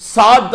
7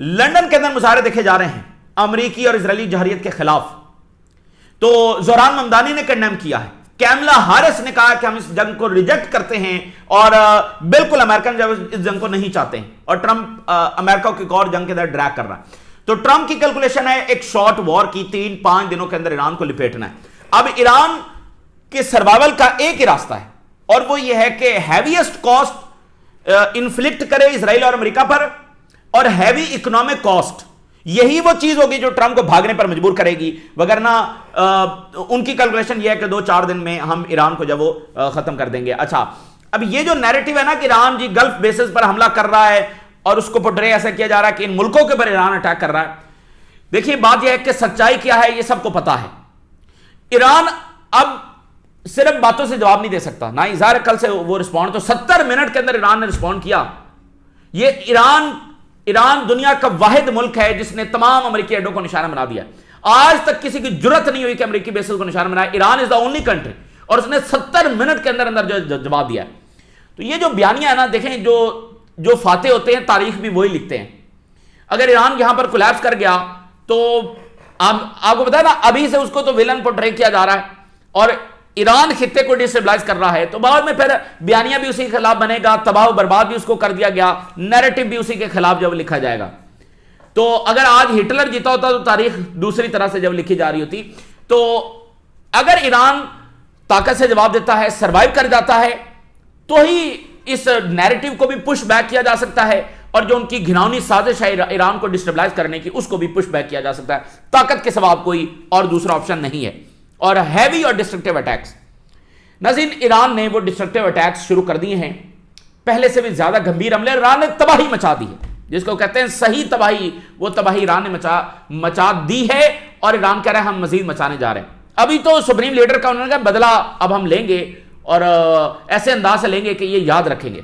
London کے اندر مظاہرے دیکھے جا رہے ہیں امریکی اور اسرائیلی جہریت کے خلاف. تو زہران ممدانی نے کنڈیم کیا ہے, کیملا ہارس نے کہا کہ ہم اس جنگ کو ریجیکٹ کرتے ہیں اور بالکل امریکن جب اس جنگ کو نہیں چاہتے ہیں, اور ٹرمپ امریکہ کو ایک اور جنگ کے اندر ڈریگ کر رہا ہے. تو ٹرمپ کی کیلکولیشن ہے ایک شارٹ وار کی 3-5 دنوں کے اندر ایران کو لپیٹنا ہے. اب ایران کے سروائیول کا ایک ہی راستہ ہے, اور وہ یہ ہے کہ ہیویسٹ کاسٹ انفلکٹ کرے اسرائیل اور امریکہ پر, اور ہیوی اکنامک کاسٹ, یہی وہ چیز ہوگی جو ٹرمپ کو بھاگنے پر مجبور کرے گی. وگرنہ ان کی کیلکولیشن یہ ہے کہ 2-4 دن میں ہم ایران کو جب وہ ختم کر دیں گے. اچھا, اب یہ جو نیریٹو ہے نا کہ ایران جی گلف بیسز پر حملہ کر رہا ہے, اور اس کو پورٹرے ایسا کیا جا رہا ہے کہ ان ملکوں کے اوپر ایران اٹیک کر رہا ہے. دیکھیے بات یہ ہے کہ سچائی کیا ہے یہ سب کو پتا ہے. ایران اب صرف باتوں سے جواب نہیں دے سکتا, نہ اظہار کل سے وہ رسپونڈ, تو 70 منٹ کے اندر ایران نے رسپونڈ کیا. یہ ایران دنیا کا واحد ملک ہے جس نے تمام امریکی اڈوں کو نشانہ بنا دیا. آج تک کسی کی جرت نہیں ہوئی کہ امریکی بیسز کو نشانہ بنائے. ایران از دا اونلی کنٹری, اور اس نے 70 منٹ کے اندر جو جواب دیا. تو یہ جو بیانیہ ہے نا, دیکھیں جو فاتح ہوتے ہیں تاریخ بھی وہی لکھتے ہیں. اگر ایران یہاں پر کولیپس کر گیا تو آپ کو بتایا نا ابھی سے اس کو تو ویلن پورٹرے کیا جا رہا ہے, اور ایران خطے کو ڈسٹیبلائز کر رہا ہے, تو بعد میں پھر بیانیہ بھی اسی کے خلاف بنے گا, تباہ و برباد بھی اس کو کر دیا گیا, نیریٹو بھی اسی کے خلاف جب لکھا جائے گا. تو اگر آج ہٹلر جیتا ہوتا تو تاریخ دوسری طرح سے جب لکھی جا رہی ہوتی. تو اگر ایران طاقت سے جواب دیتا ہے, سروائیو کر جاتا ہے, تو ہی اس نیریٹو کو بھی پش بیک کیا جا سکتا ہے, اور جو ان کی گھناؤنی سازش ہے ایران کو ڈسٹیبلائز کرنے کی, اس کو بھی پش بیک کیا جا سکتا ہے. طاقت کے سوا کوئی اور دوسرا آپشن نہیں ہے. اور ہیوی اور ڈسٹرکٹیو اٹیکس, ناظرین ایران نے وہ ڈسٹرکٹیو اٹیکس شروع کر دیے ہیں, پہلے سے بھی زیادہ گھمبیر حملے. ایران نے تباہی مچا دی ہے, جس کو کہتے ہیں صحیح تباہی, وہ تباہی ایران نے مچا دی ہے, اور ایران کہہ رہا ہے ہم مزید مچانے جا رہے ہیں. ابھی تو سپریم لیڈر کا انہوں نے کہا بدلہ اب ہم لیں گے, اور ایسے انداز سے لیں گے کہ یہ یاد رکھیں گے.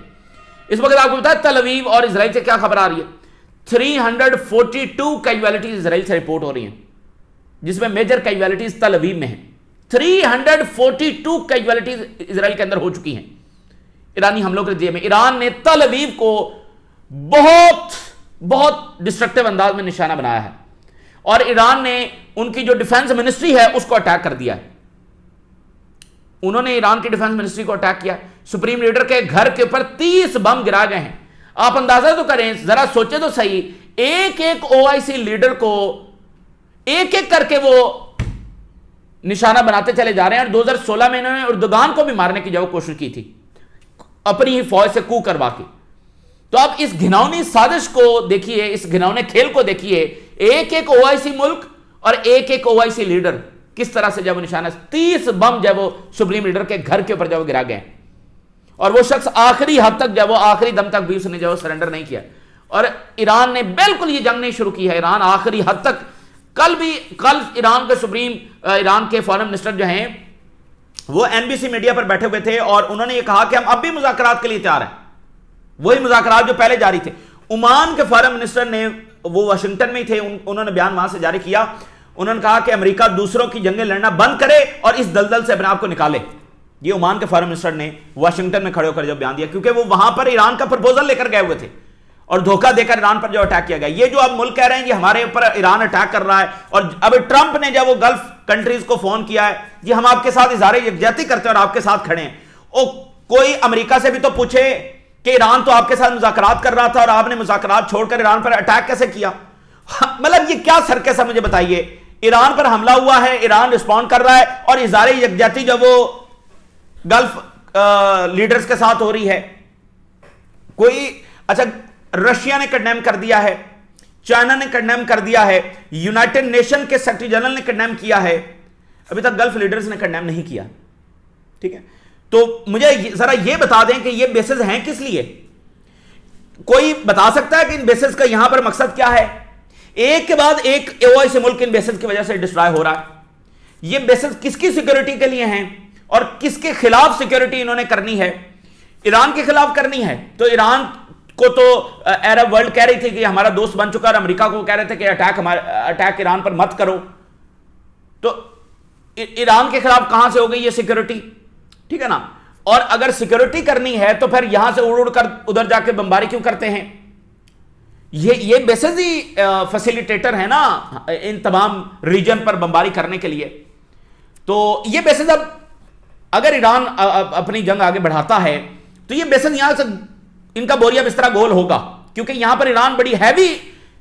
اس وقت آپ کو بتایا تل اویو اور اسرائیل سے کیا خبر آ رہی ہے. 342 کیجویلٹیز اسرائیل سے رپورٹ ہو رہی ہیں, جس میں میجر کیجویلٹیز تل اویو میں ہیں. 342 کیجویلٹیز اسرائیل کے اندر ہو چکی ہیں ایرانی حملوں کے نتیجے میں. ایران نے تل اویو کو بہت ڈسٹرکٹیو انداز میں نشانہ بنایا ہے, اور ایران نے ان کی جو ڈیفنس منسٹری ہے اس کو اٹیک کر دیا ہے. انہوں نے ایران کی ڈیفنس منسٹری کو اٹیک کیا. سپریم لیڈر کے گھر کے اوپر 30 بم گرا گئے ہیں. آپ اندازہ تو کریں, ذرا سوچیں تو صحیح, ایک OIC لیڈر کو ایک کر کے وہ نشانہ بناتے چلے جا رہے ہیں. اور 2016 میں انہوں نے اردوغان کو بھی مارنے کی جو کوشش کی تھی اپنی ہی فوج سے کو کروا کے. تو آپ اس گھناؤنی سازش کو دیکھیے, اس گھناؤنے کھیل کو دیکھیے. ایک OIC ملک اور ایک OIC لیڈر کس طرح سے جب نشانہ 30 بم جب وہ سپریم لیڈر کے گھر کے اوپر جب گرا گئے, اور وہ شخص آخری حد تک جب وہ آخری دم تک بھی اس نے جو سرنڈر نہیں کیا. اور ایران نے بالکل یہ جنگ نہیں شروع کی ہے. ایران آخری حد تک, کل ایران کے فارن منسٹر جو ہیں وہ NBC میڈیا پر بیٹھے ہوئے تھے, اور انہوں نے یہ کہا کہ ہم اب بھی مذاکرات کے لیے تیار ہیں, وہی مذاکرات جو پہلے جاری تھے. عمان کے فارن منسٹر نے, وہ واشنگٹن میں ہی تھے, انہوں نے بیان وہاں سے جاری کیا. انہوں نے کہا کہ امریکہ دوسروں کی جنگیں لڑنا بند کرے اور اس دلدل سے اپنے آپ کو نکالے. یہ عمان کے فارن منسٹر نے واشنگٹن میں کھڑے ہو کر جب بیان دیا, کیونکہ وہ وہاں پر ایران کا پرپوزل لے کر گئے ہوئے تھے, اور دھوکہ دے کر ایران پر جو اٹیک کیا گیا. یہ جو اب ملک کہہ رہے ہیں کہ ہمارے اوپر ایران اٹیک کر رہا ہے, اور اب ٹرمپ نے جب وہ گلف کنٹریز کو فون کیا ہے جی ہم آپ کے ساتھ اظہار یکجہتی کرتے ہیں اور آپ کے ساتھ کھڑے ہیں. کوئی امریکہ سے بھی تو پوچھے کہ ایران تو آپ کے ساتھ مذاکرات کر رہا تھا اور آپ نے مذاکرات چھوڑ کر ایران پر اٹیک کیسے کیا. مطلب یہ کیا سرکس ہے, مجھے بتائیے. ایران پر حملہ ہوا ہے, ایران رسپونڈ کر رہا ہے, اور اظہار یکجہتی جب وہ گلف لیڈرز کے ساتھ ہو رہی ہے. اچھا رشیا نے کنڈیم کر دیا ہے, چائنا نے کنڈیم کر دیا ہے, یونائٹڈ نیشن کے سیکرٹری جنرل نے کنڈیم کیا ہے, ابھی تک گلف لیڈرز نے کنڈیم نہیں کیا. ٹھیک ہے, تو مجھے ذرا یہ بتا دیں کہ یہ بیسز ہیں کس لیے. کوئی بتا سکتا ہے کہ ان بیسز کا یہاں پر مقصد کیا ہے. ایک کے بعد ایک OIC ملک ان بیسز کی وجہ سے ڈسٹرائے ہو رہا ہے. یہ بیسز کس کی سیکیورٹی کے لیے ہیں, اور کس کے خلاف سیکیورٹی انہوں نے کرنی ہے. ایران کے خلاف کرنی ہے. تو ایران کو تو عرب ورلڈ کہہ رہی تھی کہ ہمارا دوست بن چکا, اور امریکہ کو کہہ رہے تھے کہ اٹیک ایران پر مت کرو. تو ایران کے خلاف کہاں سے ہو گئی یہ سیکیورٹی. ٹھیک ہے نا. اور اگر سیکیورٹی کرنی ہے تو پھر یہاں سے اڑ کر ادھر جا کے بمباری کیوں کرتے ہیں. یہ بیسز ہی فیسیلیٹیٹر ہے نا ان تمام ریجن پر بمباری کرنے کے لیے. تو یہ بیسز اب اگر ایران اپنی جنگ آگے بڑھاتا ہے تو یہ بیسز یہاں سے ان کا بوریا بسترا گول ہوگا, کیونکہ یہاں پر ایران بڑی ہیوی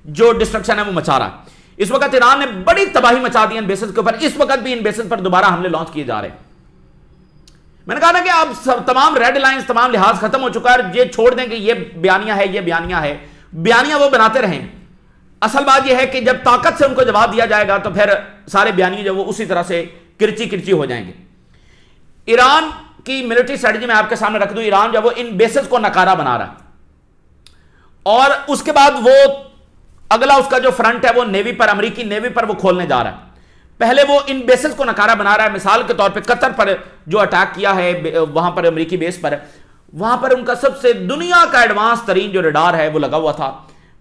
جو ڈسٹرکشن ہے وہ مچا رہا ہے. اس وقت ایران نے بڑی تباہی مچا دی ان بیسز کے اوپر. اس وقت بھی ان بیسز پر دوبارہ حملے لانچ کیے جا رہے ہیں. میں نے کہا نا کہ اب تمام ریڈ لائنز, تمام لحاظ ختم ہو چکا ہے. یہ چھوڑ دیں کہ یہ بیانیہ ہے, یہ بیانیہ ہے, بیانیہ وہ بناتے رہیں. اصل بات یہ ہے کہ جب طاقت سے ان کو جواب دیا جائے گا تو پھر سارے بیانیے جو وہ اسی طرح سے کرچی ہو جائیں گے. ایران کی ملٹری اسٹریٹجی میں آپ کے سامنے رکھ دوں. ایران جو وہ ان بیسز کو نکارہ بنا رہا ہے, اور اس کے بعد وہ اگلا اس کا جو فرنٹ ہے وہ نیوی پر, امریکی نیوی پر وہ کھولنے جا رہا ہے. پہلے وہ ان بیسز کو نکارہ بنا رہا ہے. مثال کے طور پہ قطر پر جو اٹیک کیا ہے وہاں پر امریکی بیس پر, وہاں پر ان کا سب سے دنیا کا ایڈوانس ترین جو ریڈار ہے وہ لگا ہوا تھا.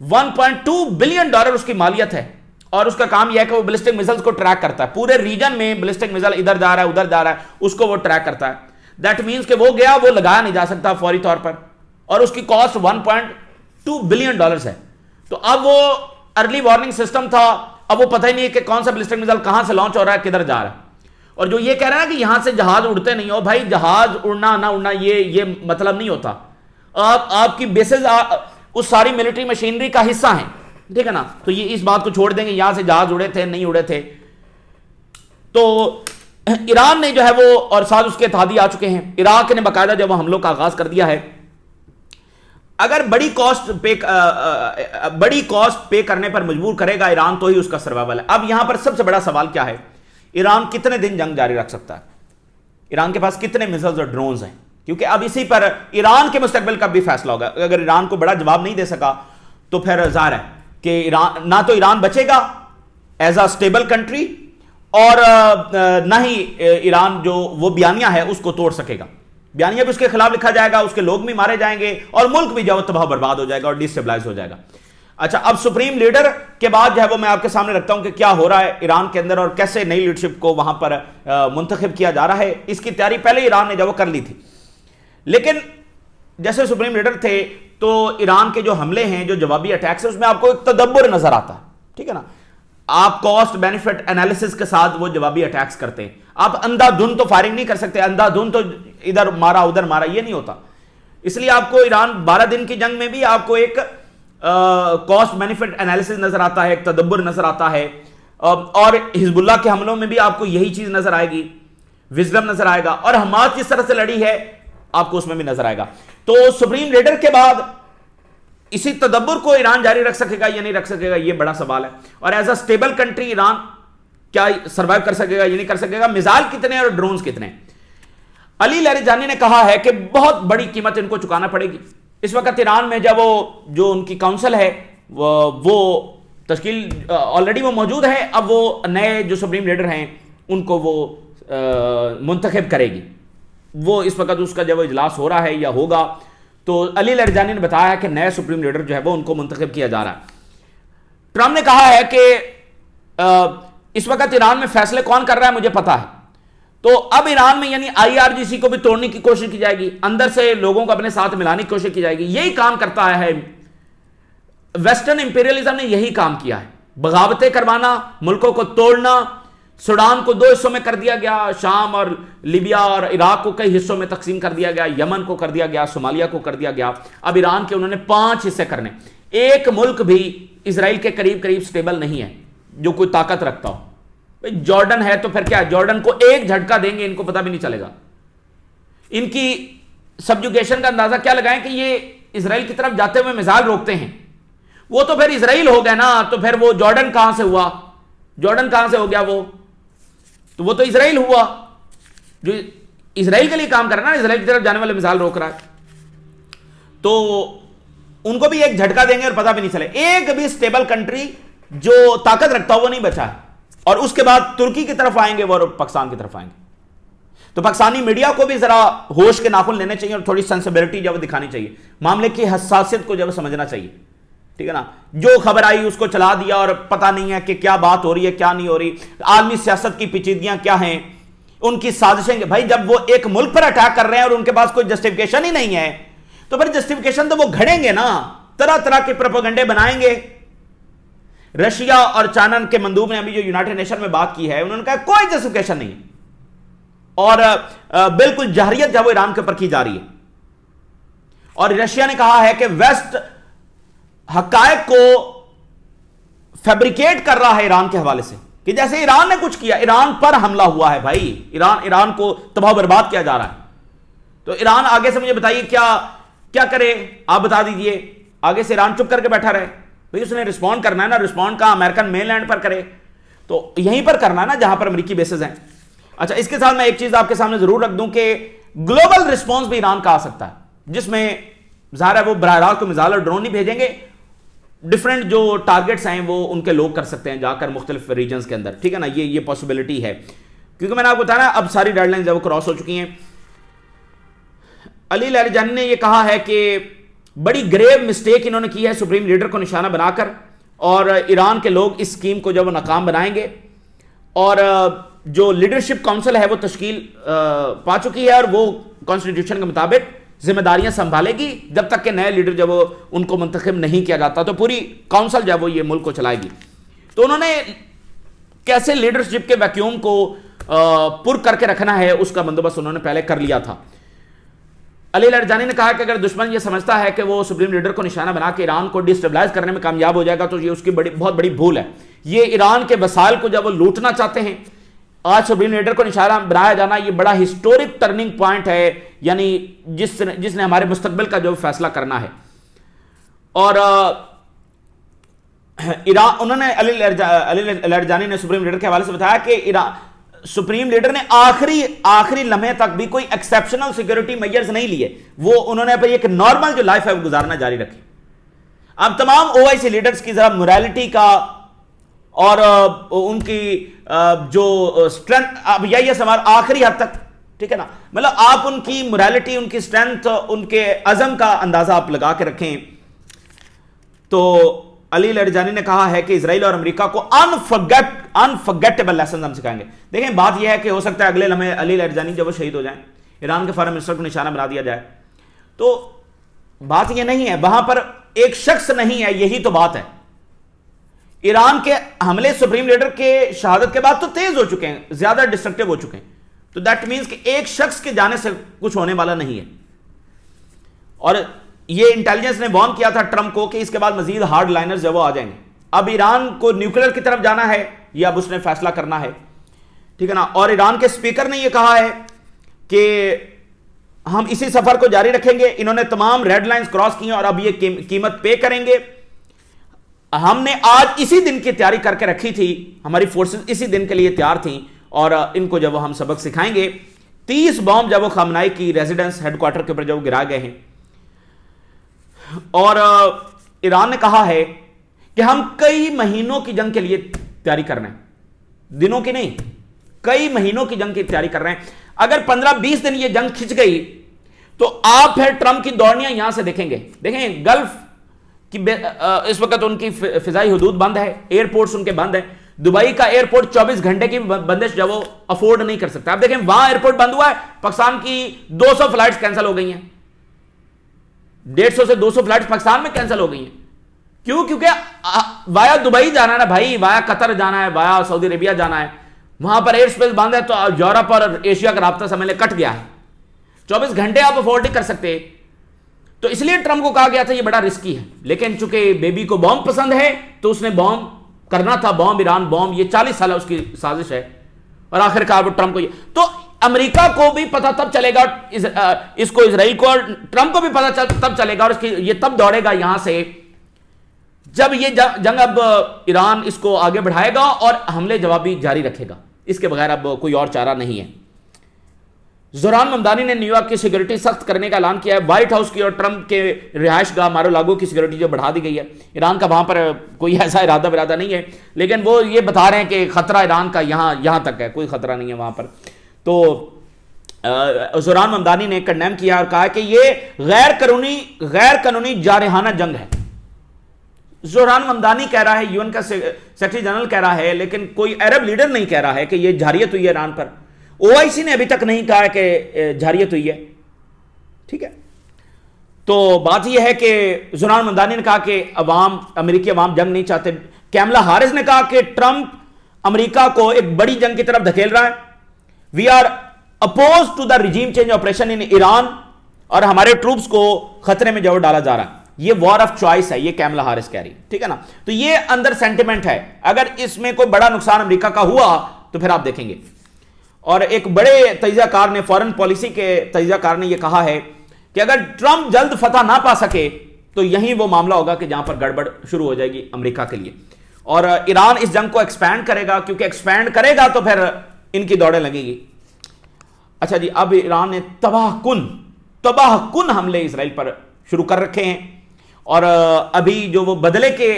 $1.2 بلین اس کی مالیت ہے, اور اس کا کام یہ ہے کہ وہ بلسٹک میزائلز کو ٹریک کرتا ہے. پورے ریجن میں بلسٹک میزائل ادھر جا رہا ہے ادھر جا رہا ہے, اس کو وہ ٹریک کرتا ہے. دیٹ مینس کہ وہ گیا, وہ لگایا نہیں جا سکتا فوری طور پر, اور اس کی کاسٹ $1.2 بلین ہے. تو اب وہ ارلی وارننگ سسٹم تھا, اب وہ پتہ ہی نہیں ہے کہ کون سا بلسٹک میزائل کہاں سے لانچ ہو رہا ہے, کدھر جا رہا ہے. اور جو یہ کہہ رہا ہے کہ یہاں سے جہاز اڑتے نہیں ہو, بھائی جہاز اڑنا نہ اڑنا یہ مطلب نہیں ہوتا. آپ کی بیسز اس ساری ملٹری مشینری کا حصہ ہیں, ٹھیک ہے نا. تو یہ اس بات کو چھوڑ دیں گے یہاں سے جہاز اڑے تھے نہیں اڑے تھے. تو ایران نے جو ہے وہ, اور ساتھ اس کے اتحادی آ چکے ہیں. عراق نے باقاعدہ جب وہ حملوں کا آغاز کر دیا ہے. اگر بڑی کاسٹ پے کرنے پر مجبور کرے گا ایران تو ہی اس کا سروائیول ہے. اب یہاں پر سب سے بڑا سوال کیا ہے, ایران کتنے دن جنگ جاری رکھ سکتا ہے, ایران کے پاس کتنے میزائلز اور ڈرونز ہیں, کیونکہ اب اسی پر ایران کے مستقبل کا بھی فیصلہ ہوگا. اگر ایران کو بڑا جواب نہیں دے سکا تو پھر ظاہر ہے کہ ایران نہ تو ایران بچے گا ایز اے اسٹیبل کنٹری, اور نہ ہی ایران جو وہ بیانیہ ہے اس کو توڑ سکے گا. بیانیہ بھی اس کے خلاف لکھا جائے گا, اس کے لوگ بھی مارے جائیں گے, اور ملک بھی جو تباہ برباد ہو جائے گا اور ڈیسٹیبلائز ہو جائے گا. اچھا, اب سپریم لیڈر کے بعد جو ہے وہ میں آپ کے سامنے رکھتا ہوں کہ کیا ہو رہا ہے ایران کے اندر, اور کیسے نئی لیڈرشپ کو وہاں پر منتخب کیا جا رہا ہے. اس کی تیاری پہلے ایران نے جو وہ کر لی تھی, لیکن جیسے سپریم لیڈر تھے تو ایران کے جو حملے ہیں, جو جوابی اٹیکس ہیں, اس میں آپ کو ایک تدبر نظر آتا ہے, ٹھیک ہے نا. آپ کاسٹ بینیفٹ انالیسس کے ساتھ وہ جوابی اٹیکس کرتے ہیں. آپ اندھا دھند تو فائرنگ نہیں کر سکتے, اندھا دھند تو ادھر مارا ادھر مارا یہ نہیں ہوتا. اس لیے آپ کو ایران 12 دن کی جنگ میں بھی آپ کو ایک کاسٹ بینیفٹ انالیسس نظر آتا ہے, ایک تدبر نظر آتا ہے, اور حزب اللہ کے حملوں میں بھی آپ کو یہی چیز نظر آئے گی, وزڈم نظر آئے گا, اور حماس جس طرح سے لڑی ہے آپ کو اس میں بھی نظر آئے گا. تو سپریم لیڈر کے بعد اسی تدبر کو ایران جاری رکھ سکے گا یا نہیں رکھ سکے گا, یہ بڑا سوال ہے. اور as a stable country Iran کیا سروائیو کر سکے گا, یہ نہیں کر سکے گا. میزائل کتنے اور ڈرونز کتنے. علی لاریجانی نے کہا ہے کہ بہت بڑی قیمت ان کو چکانا پڑے گی. اس وقت ایران میں جب وہ جو ان کی کاؤنسل ہے وہ تشکیل آلریڈی وہ موجود ہے, اب وہ نئے جو سپریم لیڈر ہیں ان کو وہ منتخب کرے گی. وہ اس وقت اس کا جب اجلاس ہو رہا ہے یا ہوگا, تو علی لاریجانی نے بتایا ہے کہ نئے سپریم لیڈر جو ہے وہ ان کو منتخب کیا جا رہا ہے. ٹرمپ نے کہا ہے کہ اس وقت ایران میں فیصلے کون کر رہا ہے مجھے پتا ہے. تو اب ایران میں یعنی IRGC کو بھی توڑنے کی کوشش کی جائے گی, اندر سے لوگوں کو اپنے ساتھ ملانے کی کوشش کی جائے گی. یہی کام کرتا ہے ویسٹرن امپیریلزم نے, یہی کام کیا ہے, بغاوتیں کروانا, ملکوں کو توڑنا. سوڈان کو 2 حصوں میں کر دیا گیا, شام اور لیبیا اور عراق کو کئی حصوں میں تقسیم کر دیا گیا, یمن کو کر دیا گیا, صومالیہ کو کر دیا گیا. اب ایران کے انہوں نے 5 حصے کرنے. ایک ملک بھی اسرائیل کے قریب سٹیبل نہیں ہے جو کوئی طاقت رکھتا ہو. جارڈن ہے تو پھر کیا, جارڈن کو ایک جھٹکا دیں گے ان کو پتہ بھی نہیں چلے گا. ان کی سبجوگیشن کا اندازہ کیا لگائیں کہ یہ اسرائیل کی طرف جاتے ہوئے میزائل روکتے ہیں. وہ تو پھر اسرائیل ہو گیا نا, تو پھر وہ جارڈن کہاں سے ہوا, جارڈن کہاں سے ہو گیا, وہ تو اسرائیل ہوا جو اسرائیل کے لیے کام کر رہا ہے نا, اسرائیل کی طرف جانے والے مثال روک رہا ہے. تو ان کو بھی ایک جھٹکا دیں گے اور پتہ بھی نہیں چلے. ایک بھی سٹیبل کنٹری جو طاقت رکھتا ہو وہ نہیں بچا ہے. اور اس کے بعد ترکی کی طرف آئیں گے وہ, اور پاکستان کی طرف آئیں گے. تو پاکستانی میڈیا کو بھی ذرا ہوش کے ناخن لینے چاہیے اور تھوڑی سینسیبلٹی جب دکھانی چاہیے, معاملے کی حساسیت کو جب سمجھنا چاہیے, ٹھیک ہے نا. جو خبر آئی اس کو چلا دیا اور پتہ نہیں ہے کہ کیا بات ہو رہی ہے کیا نہیں ہو رہی, عالمی سیاست کی پیچیدگیاں کیا ہیں, ان کی سازشیں. بھائی جب وہ ایک ملک پر اٹیک کر رہے ہیں اور ان کے پاس کوئی جسٹیفیکیشن ہی نہیں ہے تو پھر جسٹیفیکیشن تو وہ گھڑیں گے نا. طرح طرح کے پروپیگنڈے بنائیں گے. رشیا اور چائنا کے مندوب نے ابھی جو یونائٹڈ نیشن میں بات کی ہے, انہوں نے کہا کوئی جسٹیفیکیشن نہیں, اور بالکل جہریت جب وہ ایران کے اوپر کی جا رہی ہے. اور رشیا نے کہا ہے کہ ویسٹ حقائق کو فیبریکیٹ کر رہا ہے ایران کے حوالے سے, کہ جیسے ایران نے کچھ کیا. ایران پر حملہ ہوا ہے بھائی, ایران کو تباہ و برباد کیا جا رہا ہے. تو ایران آگے سے مجھے بتائیے کیا کرے, آپ بتا دیجئے. آگے سے ایران چپ کر کے بیٹھا رہے بھائی, اس نے رسپونڈ کرنا ہے نا. رسپونڈ کا امریکن مین لینڈ پر کرے, تو یہیں پر کرنا ہے نا جہاں پر امریکی بیسز ہیں. اچھا, اس کے ساتھ میں ایک چیز آپ کے سامنے ضرور رکھ دوں کہ گلوبل رسپانس بھی ایران کا آ سکتا ہے, جس میں ظاہر ہے وہ براہ راست کو میزائل اور ڈرون نہیں بھیجیں گے. ڈفرنٹ جو ٹارگٹس ہیں وہ ان کے لوگ کر سکتے ہیں جا کر مختلف ریجنز کے اندر, ٹھیک ہے نا. یہ پاسبلٹی ہے, کیونکہ میں نے آپ کو بتایا اب ساری ڈیڈ لائنز وہ کراس ہو چکی ہیں. علی لاریجانی نے یہ کہا ہے کہ بڑی گریو مسٹیک انہوں نے کی ہے سپریم لیڈر کو نشانہ بنا کر, اور ایران کے لوگ اس اسکیم کو جب وہ ناکام بنائیں گے, اور جو لیڈرشپ کونسل ہے وہ تشکیل پا چکی ہے, اور وہ کانسٹیٹیوشن کے مطابق ذمہ داریاں سنبھالے گی جب تک کہ نئے لیڈر جب ان کو منتخب نہیں کیا جاتا. تو پوری کونسل جب وہ یہ ملک کو چلائے گی. تو انہوں نے کیسے لیڈرشپ کے ویکیوم کو پر کر کے رکھنا ہے اس کا بندوبست انہوں نے پہلے کر لیا تھا. علی لاریجانی نے کہا کہ اگر دشمن یہ سمجھتا ہے کہ وہ سپریم لیڈر کو نشانہ بنا کے ایران کو ڈسٹیبلائز کرنے میں کامیاب ہو جائے گا تو یہ اس کی بہت بڑی بھول ہے. یہ ایران کے وسائل کو جب وہ لوٹنا چاہتے ہیں, آج سپریم لیڈر کو نشانہ بنایا جانا یہ بڑا ہسٹورک ٹرننگ پوائنٹ ہے, یعنی جس نے ہمارے مستقبل کا جو فیصلہ کرنا ہے. اور ایران, انہوں نے علی لاریجانی نے سپریم لیڈر کے حوالے سے بتایا کہ سپریم لیڈر نے آخری لمحے تک بھی کوئی ایکسیپشنل سیکیورٹی میجرز نہیں لیے. وہ انہوں نے ایک نارمل جو لائف ہے وہ گزارنا جاری رکھی. اب تمام او آئی سی لیڈرز کی ذرا موریلٹی کا اور ان کی جو اسٹرینتھ, اب یہی سوال آخری حد تک, ٹھیک ہے نا, مطلب آپ ان کی موریلٹی, ان کی اسٹرینتھ, ان کے عزم کا اندازہ آپ لگا کے رکھیں. تو علی لاریجانی نے کہا ہے کہ اسرائیل اور امریکہ کو انفرگیٹیبل لیسنز ہم سکھائیں گے. دیکھیں بات یہ ہے کہ ہو سکتا ہے اگلے لمحے علی لاریجانی جب وہ شہید ہو جائیں, ایران کے فارن منسٹر کو نشانہ بنا دیا جائے. تو بات یہ نہیں ہے, وہاں پر ایک شخص نہیں ہے, یہی تو بات ہے. ایران کے حملے سپریم لیڈر کے شہادت کے بعد تو تیز ہو چکے ہیں, زیادہ ڈسٹرکٹیو ہو چکے ہیں. تو دیٹ مینس کہ ایک شخص کے جانے سے کچھ ہونے والا نہیں ہے. اور یہ انٹیلیجنس نے وارن کیا تھا ٹرمپ کو کہ اس کے بعد مزید ہارڈ لائنرز جو وہ آ جائیں گے. اب ایران کو نیوکلیر کی طرف جانا ہے یا اب اس نے فیصلہ کرنا ہے, ٹھیک ہے نا. اور ایران کے اسپیکر نے یہ کہا ہے کہ ہم اسی سفر کو جاری رکھیں گے. انہوں نے تمام ریڈ لائنز کراس کی ہیں اور اب یہ قیمت پے کریں گے. ہم نے آج اسی دن کی تیاری کر کے رکھی تھی, ہماری فورسز اسی دن کے لیے تیار تھیں, اور ان کو جب وہ ہم سبق سکھائیں گے. 30 بام جب وہ خامنائی کی ریزیڈنس ہیڈ کوارٹر کے اوپر جب گرا گئے ہیں. اور ایران نے کہا ہے کہ ہم کئی مہینوں کی جنگ کے لیے تیاری کر رہے ہیں, دنوں کی نہیں, کئی مہینوں کی جنگ کی تیاری کر رہے ہیں. اگر 15-20 دن یہ جنگ کھچ گئی تو آپ پھر ٹرمپ کی دوڑنیاں یہاں سے دیکھیں گے. دیکھیں گلف کی اس وقت ان کی فضائی حدود بند ہے, ایئرپورٹس ان کے بند ہیں. دبئی کا ایئرپورٹ 24 گھنٹے کی بندش جب وہ افورڈ نہیں کر سکتا. اب دیکھیں وہاں ایئرپورٹ بند ہوا ہے, پاکستان کی 200 فلائٹس کینسل ہو گئی ہیں, 150 سے 200 فلائٹس پاکستان میں کینسل ہو گئی ہیں. کیوں؟ کیونکہ وایا دبئی جانا ہے نا بھائی, وایا قطر جانا ہے, وایا سعودی عربیہ جانا ہے. وہاں پر ایئر اسپیس بند ہے, تو یورپ اور ایشیا کا رابطہ سمجھ لیں کٹ گیا ہے. 24 گھنٹے آپ افورڈ نہیں کر سکتے. تو اس لیے ٹرمپ کو کہا گیا تھا یہ بڑا رسکی ہے. لیکن چونکہ بیبی کو بوم پسند ہے تو اس نے بوم کرنا تھا, بوم ایران بوم, یہ 40 سالہ اس کی سازش ہے. اور آخر کار وہ ٹرمپ کو تو امریکہ کو بھی پتہ تب چلے گا, اس کو اسرائیل کو, اور ٹرمپ کو بھی پتہ تب چلے گا, اور اس کی یہ تب دوڑے گا یہاں سے جب یہ جنگ اب ایران اس کو آگے بڑھائے گا اور حملے جوابی جاری رکھے گا. اس کے بغیر اب کوئی اور چارہ نہیں ہے. زوران ممدانی نے نیو یارک کی سیکورٹی سخت کرنے کا اعلان کیا ہے. وائٹ ہاؤس کی اور ٹرمپ کے رہائش گاہ مارو لاگو کی سیکورٹی جو بڑھا دی گئی ہے. ایران کا وہاں پر کوئی ایسا ارادہ نہیں ہے, لیکن وہ یہ بتا رہے ہیں کہ خطرہ ایران کا یہاں تک ہے, کوئی خطرہ نہیں ہے وہاں پر. تو زوران ممدانی نے کنڈیم کیا اور کہا کہ یہ غیر قانونی جارحانہ جنگ ہے. زوران ممدانی کہہ رہا ہے, یو این کا سیکرٹری جنرل کہہ رہا ہے, لیکن کوئی عرب لیڈر نہیں کہہ رہا ہے کہ یہ جارحیت ہوئی ہے ایران پر. او آئی سی نے ابھی تک نہیں کہا کہ جارحیت ہوئی ہے, ٹھیک ہے. تو بات یہ ہے کہ زنان ممدانی نے کہا کہ امریکی عوام جنگ نہیں چاہتے. کیملا ہارس نے کہا کہ ٹرمپ امریکہ کو ایک بڑی جنگ کی طرف دھکیل رہا ہے. We are opposed to the regime change operation in Iran, اور ہمارے ٹروپس کو خطرے میں جو ڈالا جا رہا ہے. یہ وار آف چوائس ہے, یہ کیملا ہارس کہہ رہی, ٹھیک ہے نا. تو یہ اندر سینٹیمنٹ ہے. اگر اس میں کوئی بڑا نقصان امریکہ کا ہوا تو پھر آپ دیکھیں گے. اور ایک بڑے تجزیہ کار نے, فورن پالیسی کے تجزیہ کار نے یہ کہا ہے کہ اگر ٹرمپ جلد فتح نہ پا سکے تو یہیں وہ معاملہ ہوگا کہ جہاں پر گڑبڑ شروع ہو جائے گی امریکہ کے لیے. اور ایران اس جنگ کو ایکسپینڈ کرے گا, کیونکہ ایکسپینڈ کرے گا تو پھر ان کی دوڑیں لگیں گی. اچھا جی, اب ایران نے تباہ کن حملے اسرائیل پر شروع کر رکھے ہیں, اور ابھی جو وہ بدلے کے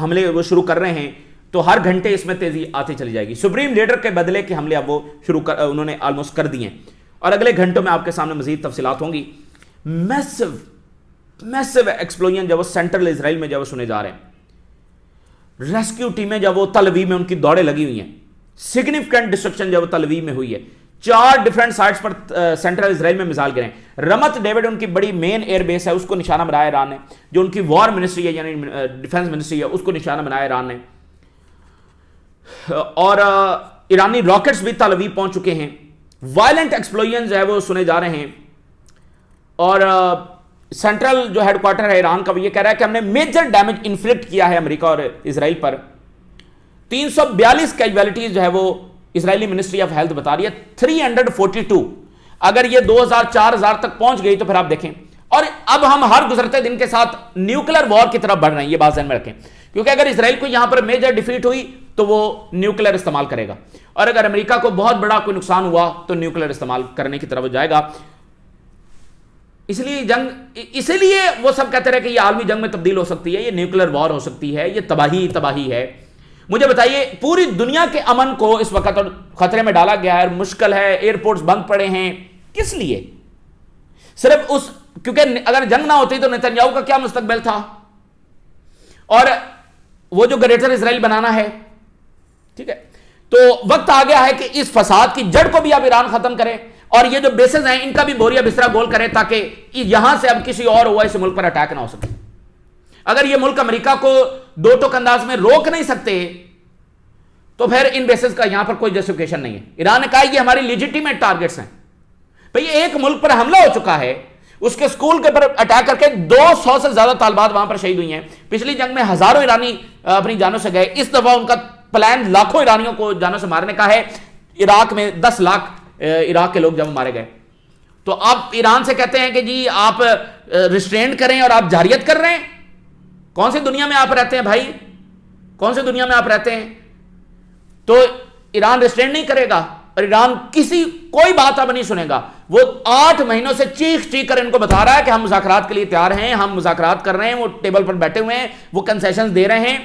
حملے وہ شروع کر رہے ہیں تو ہر گھنٹے اس میں تیزی آتی چلی جائے گی. سپریم لیڈر کے بدلے کے حملے اب وہ انہوں نے آلموسٹ کر دیے ہیں, اور اگلے گھنٹوں میں آپ کے سامنے مزید تفصیلات ہوں گی. میسو ایکسپلوژن جب وہ سینٹرل اسرائیل میں جب وہ سنے جا رہے ہیں, ریسکیو ٹیمیں جب وہ تل اویو میں ان کی دوڑیں لگی ہوئی ہیں, سگنیفیکنٹ ڈسٹرکشن جب وہ تل اویو میں ہوئی ہے, 4 ڈیفرنٹ سائٹس پر سینٹرل اسرائیل میں مثال گرے ہیں. رمت ڈیوڈ ان کی بڑی مین ایئر بیس ہے, اس کو نشانہ بنایا ایران نے. جو ان کی وار منسٹری ہے یعنی ڈیفنس منسٹری ہے, اس کو نشانہ بنایا ایران نے. اور ایرانی راکٹس بھی تل اویو پہنچ چکے ہیں. وائلنٹ ایکسپلوژن جو ہے وہ سنے جا رہے ہیں. اور سینٹرل جو ہیڈ کوارٹر ہے ایران کا, وہ یہ کہہ رہا ہے کہ ہم نے میجر ڈیمیج انفلکٹ کیا ہے امریکہ اور اسرائیل پر. 342 کیجویلٹیز جو ہے وہ اسرائیلی منسٹری آف ہیلتھ بتا رہی ہے. 342 اگر یہ 2000-4000 تک پہنچ گئی تو پھر آپ دیکھیں. اور اب ہم ہر گزرتے دن کے ساتھ نیوکلر وار کی طرف بڑھ رہے ہیں, یہ بات ذہن میں رکھیں, کیونکہ اگر اسرائیل کو یہاں پر میجر ڈیفیٹ ہوئی تو وہ نیوکلر استعمال کرے گا, اور اگر امریکہ کو بہت بڑا کوئی نقصان ہوا تو نیوکلر استعمال کرنے کی طرف جائے گا. اس لیے وہ سب کہتے رہے کہ یہ عالمی جنگ میں تبدیل ہو سکتی ہے, یہ نیوکلر وار ہو سکتی ہے, یہ تباہی ہے. مجھے بتائیے, پوری دنیا کے امن کو اس وقت خطرے میں ڈالا گیا ہے, مشکل ہے, ایئرپورٹس بند پڑے ہیں, کس لیے؟ صرف کیونکہ اگر جنگ نہ ہوتی تو نتنیاہو کا کیا مستقبل تھا, اور وہ جو گریٹر اسرائیل بنانا ہے, ٹھیک ہے. تو وقت آ گیا ہے کہ اس فساد کی جڑ کو بھی اب ایران ختم کرے, اور یہ جو بیسز ہیں ان کا بھی بوریا بسترا گول کرے, تاکہ یہاں سے اب کسی اور اویسی ملک پر اٹیک نہ ہو سکے. اگر یہ ملک امریکہ کو 2 ٹوک انداز میں روک نہیں سکتے تو پھر ان بیسز کا یہاں پر کوئی جسٹیفیکیشن نہیں ہے. ایران نے کہا یہ ہماری لیجیٹیمیٹ ٹارگٹس ہیں. بھئی ایک ملک پر حملہ ہو چکا ہے, اس کے سکول کے پر اٹیک کر کے 200 سے زیادہ طالبات وہاں پر شہید ہوئی ہیں. پچھلی جنگ میں ہزاروں ایرانی اپنی جانوں سے گئے. اس دفعہ ان کا پلان لاکھوں ایرانیوں کو جانوں سے مارنے کا ہے. عراق میں 10 لاکھ عراق کے لوگ جب مارے گئے, تو آپ ایران سے کہتے ہیں کہ جی آپ ریسٹرینٹ کریں اور آپ جارحیت کر رہے ہیں. کون سی دنیا میں آپ رہتے ہیں بھائی, کون سی دنیا میں آپ رہتے ہیں؟ تو ایران ریسٹرینٹ نہیں کرے گا, اور ایران کوئی بات اب نہیں سنے گا. وہ 8 مہینوں سے چیخ کر ان کو بتا رہا ہے کہ ہم مذاکرات کے لیے تیار ہیں, ہم مذاکرات کر رہے ہیں, وہ ٹیبل پر بیٹھے ہوئے ہیں, وہ کنسیشنز دے رہے ہیں,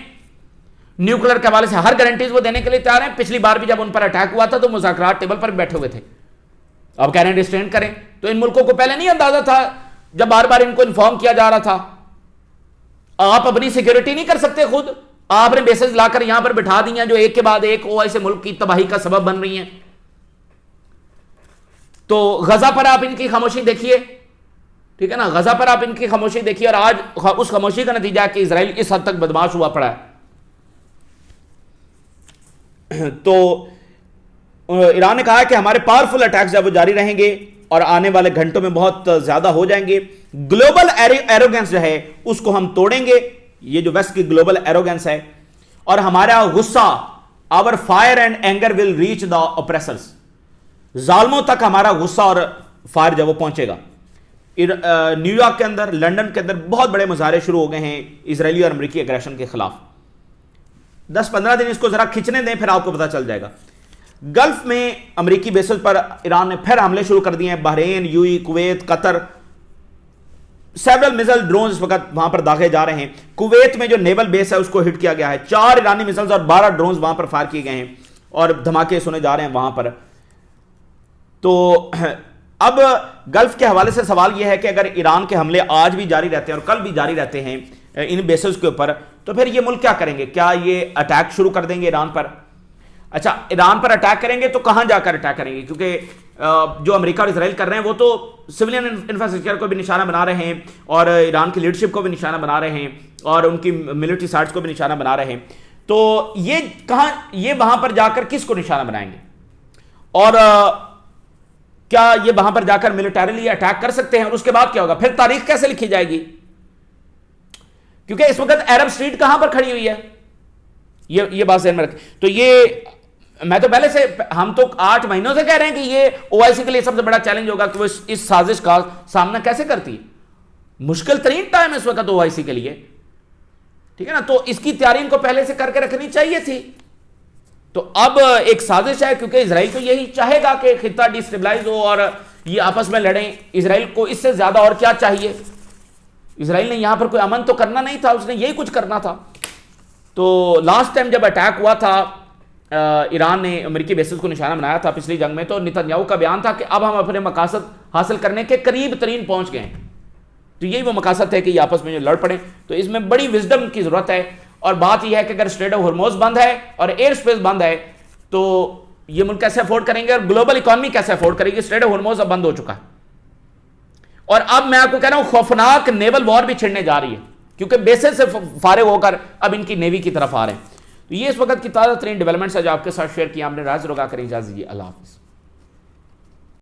نیوکلر کے حوالے سے ہر گارنٹیز وہ دینے کے لیے تیار ہیں. پچھلی بار بھی جب ان پر اٹیک ہوا تھا تو مذاکرات ٹیبل پر بیٹھے ہوئے تھے. اب کہہ رہے ہیں ریسٹرینٹ کریں, تو ان ملکوں کو پہلے نہیں اندازہ تھا جب بار بار ان کو انفارم کیا جا رہا تھا. آپ اپنی سیکیورٹی نہیں کر سکتے خود, آپ نے بیسز لا کر یہاں پر بٹھا دی ہیں جو ایک کے بعد ایک ایسے ملک کی تباہی کا سبب بن رہی ہیں. تو غزہ پر آپ ان کی خاموشی دیکھیے, ٹھیک ہے نا, غزہ پر آپ ان کی خاموشی دیکھیے, اور آج اس خاموشی کا نتیجہ ہے کہ اسرائیل اس حد تک بدمعاش ہوا پڑا ہے. تو ایران نے کہا کہ ہمارے پاورفل اٹیکس جب وہ جاری رہیں گے اور آنے والے گھنٹوں میں بہت زیادہ ہو جائیں گے. گلوبل ایروگنس جو ہے اس کو ہم توڑیں گے, یہ جو ویسٹ کی گلوبل ایروگنس ہے, اور ہمارا غصہ, our fire and anger will reach the oppressors, ظالموں تک ہمارا غصہ اور فائر جب وہ پہنچے گا. نیو یارک کے اندر, لنڈن کے اندر بہت بڑے مظاہرے شروع ہو گئے ہیں اسرائیلی اور امریکی اگریشن کے خلاف. 10-15 دن اس کو ذرا کھچنے دیں, پھر آپ کو پتہ چل جائے گا. گلف میں امریکی بیسز پر ایران نے پھر حملے شروع کر دیے ہیں. Bahrain, U A, Kuwait, Qatar, several missile drones اس وقت وہاں پر داغے جا رہے ہیں. کویت میں جو نیول بیس ہے اس کو ہٹ کیا گیا ہے. 4 ایرانی میزلز اور 12 ڈرونز وہاں پر فائر کیے گئے ہیں, اور دھماکے سنے جا رہے ہیں وہاں پر. تو اب گلف کے حوالے سے سوال یہ ہے کہ اگر ایران کے حملے آج بھی جاری رہتے ہیں اور کل بھی جاری رہتے ہیں ان بیسز کے اوپر, تو پھر یہ ملک کیا کریں گے؟ کیا یہ اٹیک شروع کر دیں گے ایران پر؟ اچھا, ایران پر اٹیک کریں گے تو کہاں جا کر اٹیک کریں گے؟ کیونکہ جو امریکہ اور اسرائیل کر رہے ہیں وہ تو سویلین انفراسٹرکچر کو بھی نشانہ بنا رہے ہیں اور ایران کی لیڈرشپ کو بھی نشانہ بنا رہے ہیں اور ان کی ملٹری سائٹس کو بھی نشانہ بنا رہے ہیں. تو یہ وہاں پر جا کر کس کو نشانہ بنائیں گے اور کیا یہ وہاں پر جا کر ملٹریلی اٹیک کر سکتے ہیں اور اس کے بعد کیا ہوگا؟ پھر تاریخ کیسے لکھی جائے گی؟ کیونکہ اس وقت عرب اسٹریٹ کہاں پر کھڑی ہوئی ہے، یہ بات ذہن میں رکھیں. تو یہ میں تو پہلے سے ہم تو 8 مہینوں سے کہہ رہے ہیں کہ یہ او آئی سی کے لیے سب سے بڑا چیلنج ہوگا کہ وہ اس سازش کا سامنا کیسے کرتی ہے. مشکل ترین ٹائم اس وقت او آئی سی کے لیے، ٹھیک ہے نا. تو اس کی تیاری ان کو پہلے سے کر کے رکھنی چاہیے تھی. تو اب ایک سازش ہے کیونکہ اسرائیل تو یہی چاہے گا کہ خطہ ڈیسٹیبلائز ہو اور یہ آپس میں لڑیں. اسرائیل کو اس سے زیادہ اور کیا چاہیے؟ اسرائیل نے یہاں پر کوئی امن تو کرنا نہیں تھا، اس نے یہی کچھ کرنا تھا. تو لاسٹ ٹائم جب اٹیک ہوا تھا ایران نے امریکی بیسز کو نشانہ بنایا تھا پچھلی جنگ میں، تو نتنیاہو کا بیان تھا کہ اب ہم اپنے مقاصد حاصل کرنے کے قریب ترین پہنچ گئے ہیں. تو یہی وہ مقاصد ہے کہ یہ آپس میں جو لڑ پڑیں. تو اس میں بڑی وزڈم کی ضرورت ہے اور بات یہ ہے کہ اگر اسٹریٹ آف ہرموز بند ہے اور ایئر اسپیس بند ہے تو یہ ملک کیسے افورڈ کریں گے اور گلوبل اکانومی کیسے افورڈ کرے گی؟ اسٹریٹ آف ہرموز اب بند ہو چکا ہے اور اب میں آپ کو کہہ رہا ہوں خوفناک نیول وار بھی چھڑنے جا رہی ہے کیونکہ بیسز سے فارغ ہو کر اب ان کی نیوی کی طرف آ رہے ہیں. تو یہ اس وقت کی تازہ ترین ڈیولپمنٹس ہے جو آپ کے ساتھ شیئر کیا ہم نے. راز روگا کریں اجازت دیجیے. اللہ حافظ.